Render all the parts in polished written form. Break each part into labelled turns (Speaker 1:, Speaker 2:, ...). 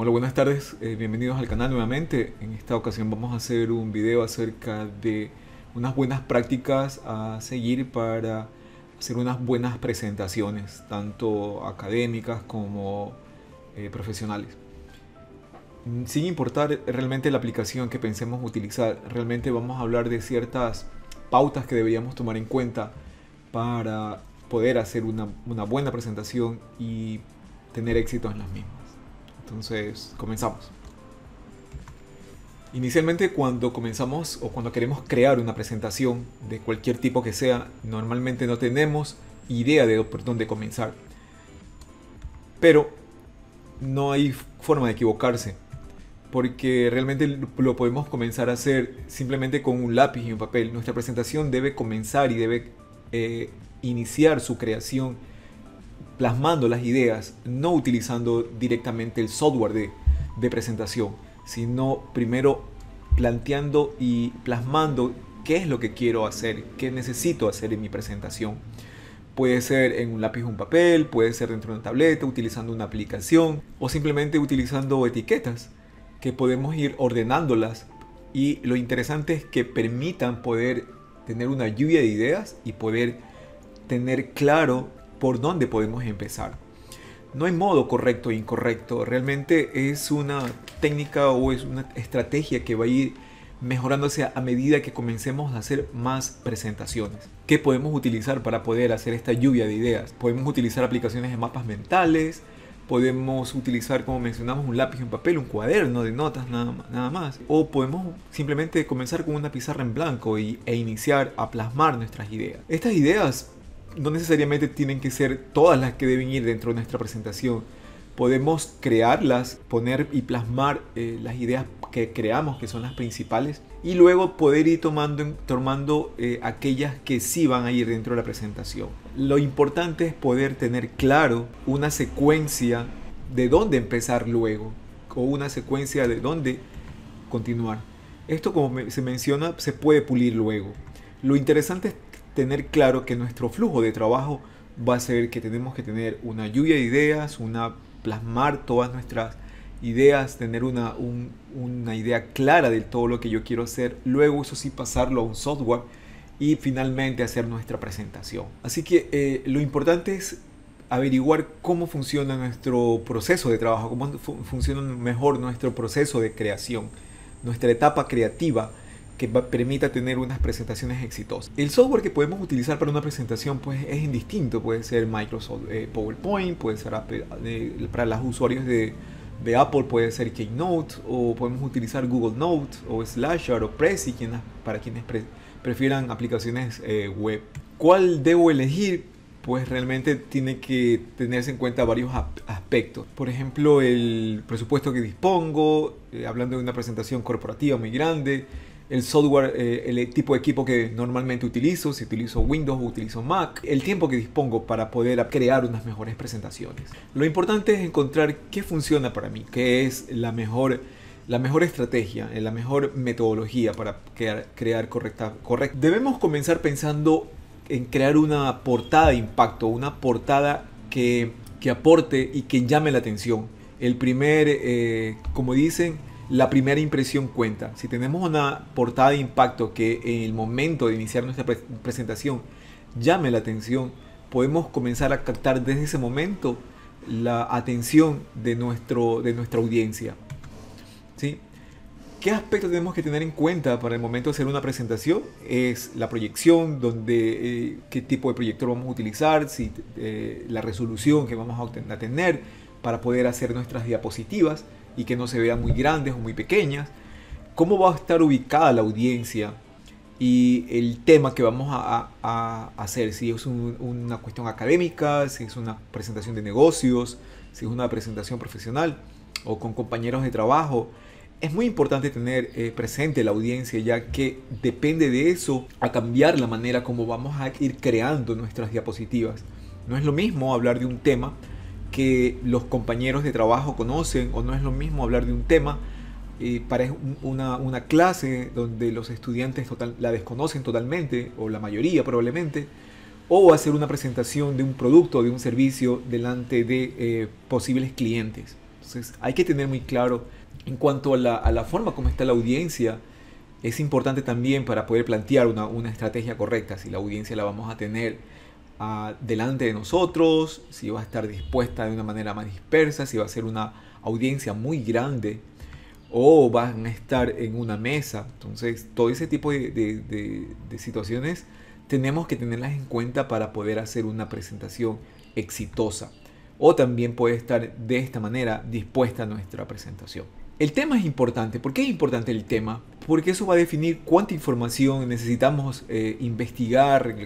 Speaker 1: Hola, buenas tardes, bienvenidos al canal nuevamente. En esta ocasión vamos a hacer un video acerca de unas buenas prácticas a seguir para hacer unas buenas presentaciones, tanto académicas como profesionales. Sin importar realmente la aplicación que pensemos utilizar, realmente vamos a hablar de ciertas pautas que deberíamos tomar en cuenta para poder hacer una buena presentación y tener éxito en las mismas. Entonces, comenzamos. Inicialmente, cuando comenzamos o cuando queremos crear una presentación de cualquier tipo que sea, normalmente no tenemos idea de por dónde comenzar. Pero no hay forma de equivocarse, porque realmente lo podemos comenzar a hacer simplemente con un lápiz y un papel. Nuestra presentación debe comenzar y debe iniciar su creación plasmando las ideas, no utilizando directamente el software de presentación, sino primero planteando y plasmando qué es lo que quiero hacer, qué necesito hacer en mi presentación. Puede ser en un lápiz o un papel, puede ser dentro de una tableta, utilizando una aplicación o simplemente utilizando etiquetas que podemos ir ordenándolas, y lo interesante es que permitan poder tener una lluvia de ideas y poder tener claro por dónde podemos empezar. No hay modo correcto e incorrecto, realmente es una técnica o es una estrategia que va a ir mejorándose a medida que comencemos a hacer más presentaciones. ¿Qué podemos utilizar para poder hacer esta lluvia de ideas? Podemos utilizar aplicaciones de mapas mentales, podemos utilizar, como mencionamos, un lápiz y un papel, un cuaderno de notas nada más, o podemos simplemente comenzar con una pizarra en blanco e iniciar a plasmar nuestras ideas. Estas ideas no necesariamente tienen que ser todas las que deben ir dentro de nuestra presentación. Podemos crearlas, poner y plasmar las ideas que creamos, que son las principales, y luego poder ir tomando aquellas que sí van a ir dentro de la presentación. Lo importante es poder tener claro una secuencia de dónde empezar luego, o una secuencia de dónde continuar. Esto, como se menciona, se puede pulir luego. Lo interesante es tener claro que nuestro flujo de trabajo va a ser que tenemos que tener una lluvia de ideas, plasmar todas nuestras ideas, tener una idea clara de todo lo que yo quiero hacer, luego eso sí pasarlo a un software y finalmente hacer nuestra presentación. Así que lo importante es averiguar cómo funciona nuestro proceso de trabajo, cómo funciona mejor nuestro proceso de creación, nuestra etapa creativa, que permita tener unas presentaciones exitosas. El software que podemos utilizar para una presentación pues es indistinto. Puede ser Microsoft PowerPoint, puede ser para los usuarios de Apple puede ser Keynote, o podemos utilizar Google Notes o Slasher o Prezi para quienes prefieran aplicaciones web. ¿Cuál debo elegir? Pues realmente tiene que tenerse en cuenta varios aspectos. Por ejemplo, el presupuesto que dispongo, hablando de una presentación corporativa muy grande, el software, el tipo de equipo que normalmente utilizo, si utilizo Windows o utilizo Mac, el tiempo que dispongo para poder crear unas mejores presentaciones. Lo importante es encontrar qué funciona para mí, qué es la mejor estrategia, la mejor metodología para crear correcta. Debemos comenzar pensando en crear una portada de impacto, una portada que aporte y que llame la atención. Como dicen, la primera impresión cuenta. Si tenemos una portada de impacto que en el momento de iniciar nuestra presentación llame la atención, podemos comenzar a captar desde ese momento la atención de nuestra audiencia. ¿Sí? ¿Qué aspectos tenemos que tener en cuenta para el momento de hacer una presentación? Es la proyección, qué tipo de proyector vamos a utilizar, la resolución que vamos a tener para poder hacer nuestras diapositivas y que no se vean muy grandes o muy pequeñas, cómo va a estar ubicada la audiencia y el tema que vamos a hacer, si es una cuestión académica, si es una presentación de negocios, si es una presentación profesional o con compañeros de trabajo. Es muy importante tener presente la audiencia, ya que depende de eso a cambiar la manera como vamos a ir creando nuestras diapositivas. No es lo mismo hablar de un tema que los compañeros de trabajo conocen, o no es lo mismo hablar de un tema para una clase donde los estudiantes la desconocen totalmente, o la mayoría probablemente, o hacer una presentación de un producto o de un servicio delante de posibles clientes. Entonces hay que tener muy claro en cuanto a la forma como está la audiencia. Es importante también para poder plantear una estrategia correcta, si la audiencia la vamos a tener delante de nosotros, si va a estar dispuesta de una manera más dispersa, si va a ser una audiencia muy grande o van a estar en una mesa. Entonces todo ese tipo de situaciones tenemos que tenerlas en cuenta para poder hacer una presentación exitosa. O también puede estar de esta manera dispuesta nuestra presentación. El tema es importante. ¿Por qué es importante el tema? Porque eso va a definir cuánta información necesitamos investigar,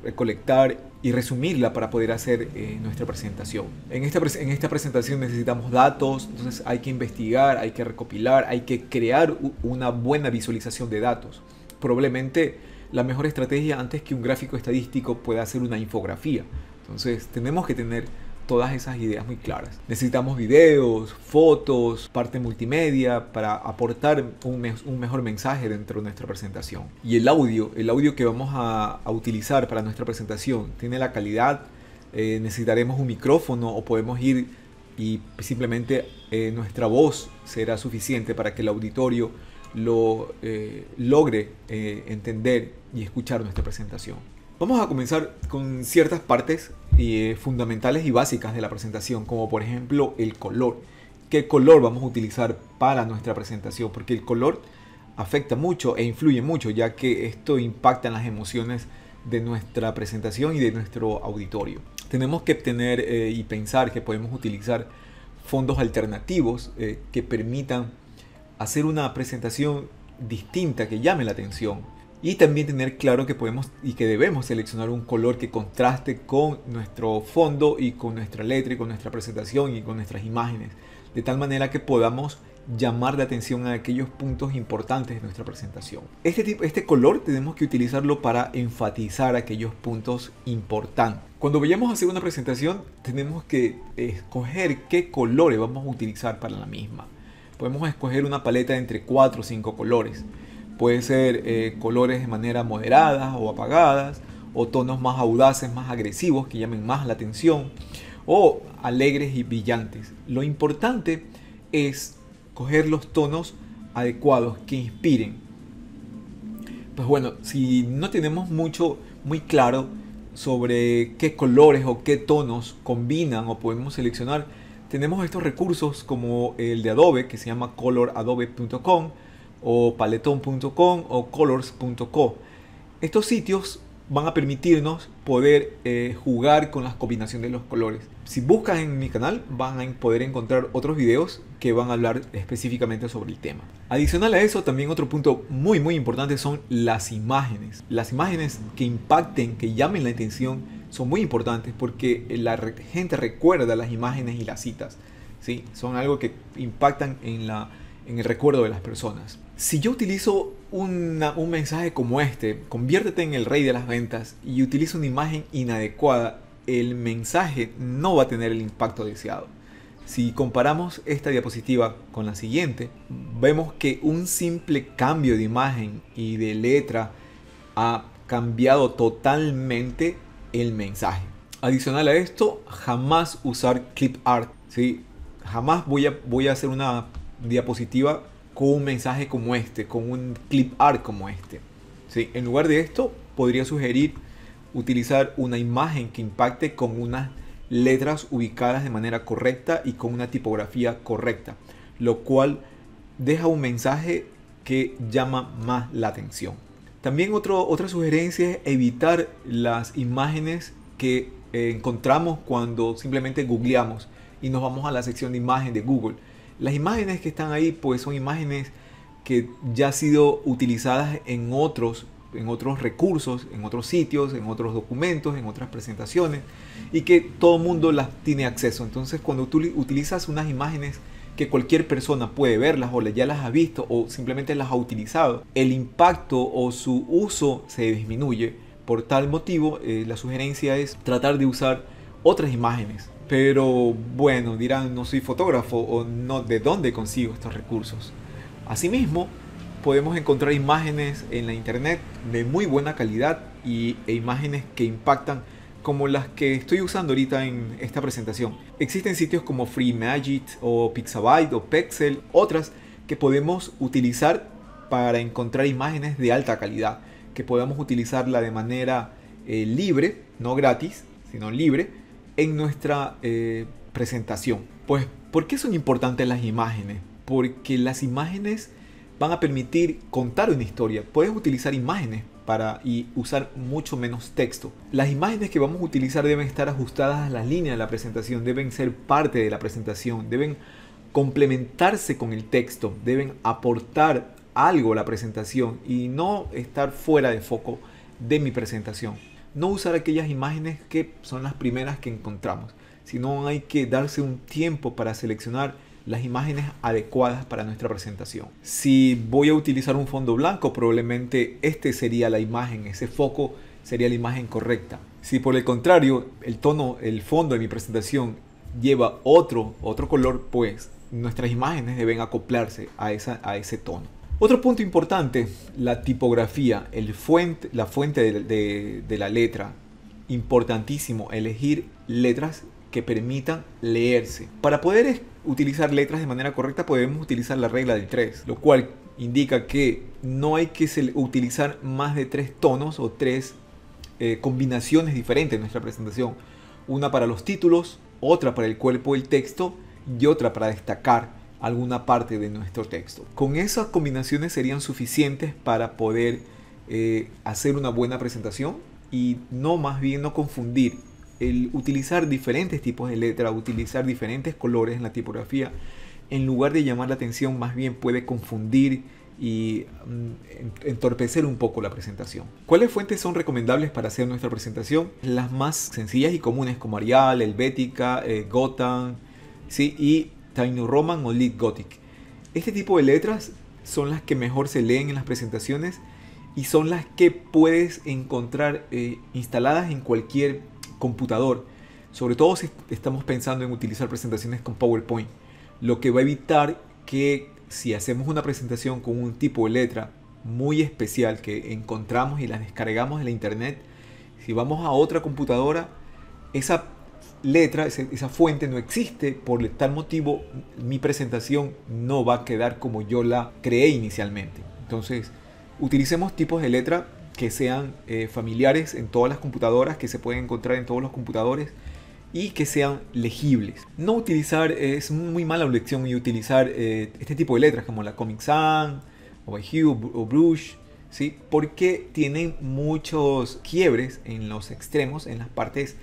Speaker 1: recolectar y resumirla para poder hacer nuestra presentación. En esta presentación necesitamos datos, entonces hay que investigar, hay que recopilar, hay que crear una buena visualización de datos. Probablemente la mejor estrategia antes que un gráfico estadístico pueda ser una infografía. Entonces tenemos que tener todas esas ideas muy claras. Necesitamos videos, fotos, parte multimedia para aportar un mejor mensaje dentro de nuestra presentación. Y el audio que vamos a utilizar para nuestra presentación, ¿tiene la calidad? Necesitaremos un micrófono o podemos ir y simplemente nuestra voz será suficiente para que el auditorio logre entender y escuchar nuestra presentación. Vamos a comenzar con ciertas partes fundamentales y básicas de la presentación, como por ejemplo el color. ¿Qué color vamos a utilizar para nuestra presentación? Porque el color afecta mucho e influye mucho, ya que esto impacta en las emociones de nuestra presentación y de nuestro auditorio. Tenemos que tener y pensar que podemos utilizar fondos alternativos que permitan hacer una presentación distinta, que llame la atención. Y también tener claro que podemos y que debemos seleccionar un color que contraste con nuestro fondo y con nuestra letra y con nuestra presentación y con nuestras imágenes, de tal manera que podamos llamar la atención a aquellos puntos importantes de nuestra presentación. Este color tenemos que utilizarlo para enfatizar aquellos puntos importantes. Cuando vayamos a hacer una presentación tenemos que escoger qué colores vamos a utilizar para la misma. Podemos escoger una paleta entre 4 o 5 colores. Puede ser colores de manera moderada o apagadas, o tonos más audaces, más agresivos, que llamen más la atención, o alegres y brillantes. Lo importante es coger los tonos adecuados que inspiren. Pues bueno, si no tenemos muy claro sobre qué colores o qué tonos combinan o podemos seleccionar, tenemos estos recursos como el de Adobe, que se llama coloradobe.com, o paletón.com o colors.co. Estos sitios van a permitirnos poder jugar con las combinaciones de los colores. Si buscan en mi canal van a poder encontrar otros videos que van a hablar específicamente sobre el tema. Adicional a eso, también otro punto muy importante son las imágenes. Las imágenes que impacten, que llamen la atención, son muy importantes porque la gente recuerda las imágenes y las citas, ¿sí? Son algo que impactan en el recuerdo de las personas. Si yo utilizo un mensaje como este, conviértete en el rey de las ventas, y utilizo una imagen inadecuada, el mensaje no va a tener el impacto deseado. Si comparamos esta diapositiva con la siguiente, vemos que un simple cambio de imagen y de letra ha cambiado totalmente el mensaje. Adicional a esto, jamás usar clip art, ¿sí? Jamás voy a hacer una diapositiva con un mensaje como este, con un clip art como este, ¿sí? En lugar de esto, podría sugerir utilizar una imagen que impacte con unas letras ubicadas de manera correcta y con una tipografía correcta, lo cual deja un mensaje que llama más la atención. También otra sugerencia es evitar las imágenes que encontramos cuando simplemente googleamos y nos vamos a la sección de imagen de Google. Las imágenes que están ahí pues son imágenes que ya han sido utilizadas en otros recursos, en otros sitios, en otros documentos, en otras presentaciones, y que todo el mundo las tiene acceso. Entonces cuando tú utilizas unas imágenes que cualquier persona puede verlas o ya las ha visto o simplemente las ha utilizado, el impacto o su uso se disminuye. Por tal motivo, la sugerencia es tratar de usar otras imágenes. Pero bueno, dirán, no soy fotógrafo o no, ¿de dónde consigo estos recursos? Asimismo, podemos encontrar imágenes en la internet de muy buena calidad e imágenes que impactan como las que estoy usando ahorita en esta presentación. Existen sitios como FreeMagit o Pixabay o Pexel, otras que podemos utilizar para encontrar imágenes de alta calidad, que podamos utilizarla de manera libre, no gratis, sino libre, en nuestra presentación. Pues, ¿por qué son importantes las imágenes? Porque las imágenes van a permitir contar una historia. Puedes utilizar imágenes y usar mucho menos texto. Las imágenes que vamos a utilizar deben estar ajustadas a las líneas de la presentación, deben ser parte de la presentación, deben complementarse con el texto, deben aportar algo a la presentación y no estar fuera de foco de mi presentación. No usar aquellas imágenes que son las primeras que encontramos, sino hay que darse un tiempo para seleccionar las imágenes adecuadas para nuestra presentación. Si voy a utilizar un fondo blanco, probablemente este sería la imagen, ese foco sería la imagen correcta. Si por el contrario el fondo de mi presentación lleva otro color, pues nuestras imágenes deben acoplarse a ese tono. Otro punto importante, la tipografía, la fuente de la letra. Importantísimo elegir letras que permitan leerse. Para poder utilizar letras de manera correcta podemos utilizar la regla del 3, lo cual indica que no hay que utilizar más de 3 tonos o 3 combinaciones diferentes en nuestra presentación. Una para los títulos, otra para el cuerpo del texto y otra para destacar alguna parte de nuestro texto. Con esas combinaciones serían suficientes para poder hacer una buena presentación y más bien no confundir. El utilizar diferentes tipos de letra, utilizar diferentes colores en la tipografía, en lugar de llamar la atención, más bien puede confundir y entorpecer un poco la presentación. ¿Cuáles fuentes son recomendables para hacer nuestra presentación? Las más sencillas y comunes como Arial, Helvética, Gotham, ¿sí? Y Tiny Roman o Lead Gothic. Este tipo de letras son las que mejor se leen en las presentaciones y son las que puedes encontrar instaladas en cualquier computador, sobre todo si estamos pensando en utilizar presentaciones con PowerPoint, lo que va a evitar que si hacemos una presentación con un tipo de letra muy especial que encontramos y la descargamos de la internet, si vamos a otra computadora, esa letra, esa fuente no existe, por tal motivo mi presentación no va a quedar como yo la creé inicialmente. Entonces utilicemos tipos de letra que sean familiares en todas las computadoras, que se pueden encontrar en todos los computadores y que sean legibles. No utilizar, es muy mala elección y utilizar este tipo de letras como la Comic Sans o By Hue o Brush, ¿sí? Porque tienen muchos quiebres en los extremos, en las partes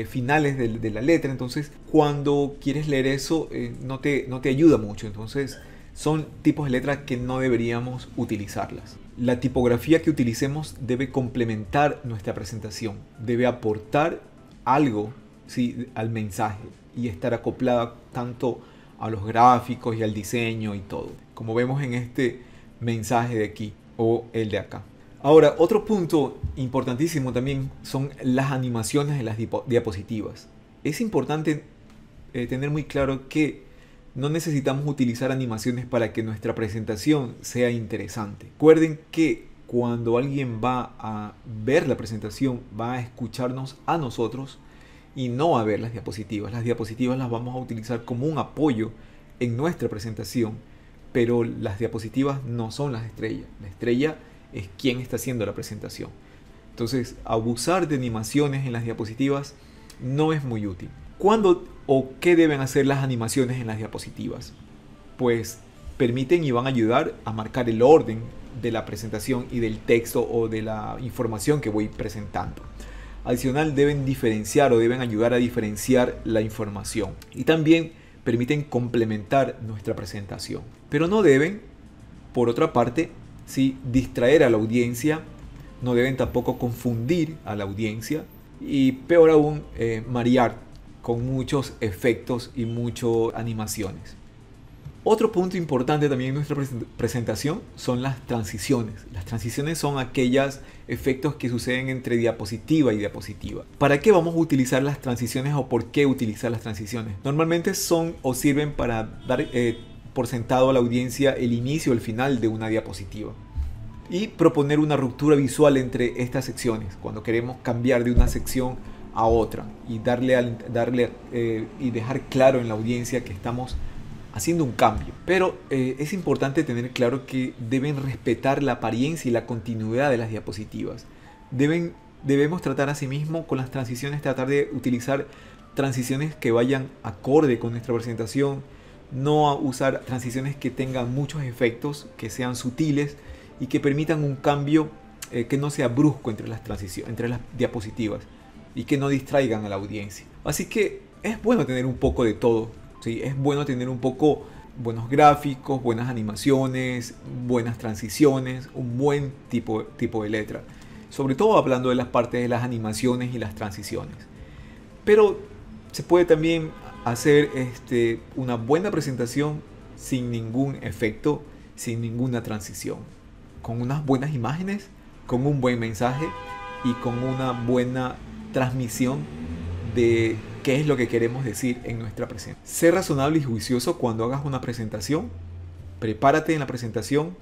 Speaker 1: finales de la letra. Entonces cuando quieres leer eso no te ayuda mucho. Entonces son tipos de letras que no deberíamos utilizarlas. La tipografía que utilicemos debe complementar nuestra presentación, debe aportar algo, ¿sí?, al mensaje y estar acoplada tanto a los gráficos y al diseño y todo, como vemos en este mensaje de aquí o el de acá. Ahora, otro punto importantísimo también son las animaciones de las diapositivas. Es importante tener muy claro que no necesitamos utilizar animaciones para que nuestra presentación sea interesante. Recuerden que cuando alguien va a ver la presentación, va a escucharnos a nosotros y no a ver las diapositivas. Las diapositivas las vamos a utilizar como un apoyo en nuestra presentación, pero las diapositivas no son las estrellas. La estrella es quien está haciendo la presentación. Entonces, abusar de animaciones en las diapositivas no es muy útil. ¿Cuándo o qué deben hacer las animaciones en las diapositivas? Pues permiten y van a ayudar a marcar el orden de la presentación y del texto o de la información que voy presentando. Adicional, deben diferenciar o deben ayudar a diferenciar la información y también permiten complementar nuestra presentación. Pero no deben, por otra parte, sí, distraer a la audiencia, no deben tampoco confundir a la audiencia y peor aún marear con muchos efectos y muchas animaciones. Otro punto importante también en nuestra presentación son las transiciones. Las transiciones son aquellos efectos que suceden entre diapositiva y diapositiva. ¿Para qué vamos a utilizar las transiciones o por qué utilizar las transiciones? Normalmente son o sirven para dar por sentado a la audiencia el inicio o el final de una diapositiva y proponer una ruptura visual entre estas secciones. Cuando queremos cambiar de una sección a otra y y dejar claro en la audiencia que estamos haciendo un cambio. Pero es importante tener claro que deben respetar la apariencia y la continuidad de las diapositivas. Debemos tratar asimismo con las transiciones, tratar de utilizar transiciones que vayan acorde con nuestra presentación, no usar transiciones que tengan muchos efectos, que sean sutiles y que permitan un cambio que no sea brusco entre las transiciones, entre las diapositivas, y que no distraigan a la audiencia. Así que es bueno tener un poco de todo, ¿sí? Es bueno tener un poco buenos gráficos, buenas animaciones, buenas transiciones, un buen tipo de letra. Sobre todo hablando de las partes de las animaciones y las transiciones. Pero se puede también hacer una buena presentación sin ningún efecto, sin ninguna transición. Con unas buenas imágenes, con un buen mensaje y con una buena transmisión de qué es lo que queremos decir en nuestra presentación. Sé razonable y juicioso cuando hagas una presentación. Prepárate en la presentación.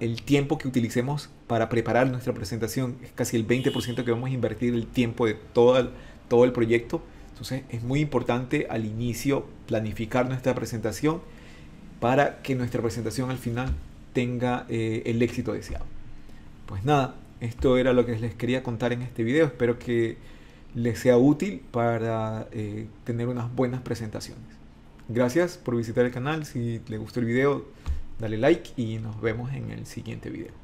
Speaker 1: El tiempo que utilicemos para preparar nuestra presentación es casi el 20% que vamos a invertir el tiempo de todo el proyecto. Entonces es muy importante al inicio planificar nuestra presentación para que nuestra presentación al final tenga el éxito deseado. Pues nada, esto era lo que les quería contar en este video. Espero que les sea útil para tener unas buenas presentaciones. Gracias por visitar el canal. Si les gustó el video, dale like y nos vemos en el siguiente video.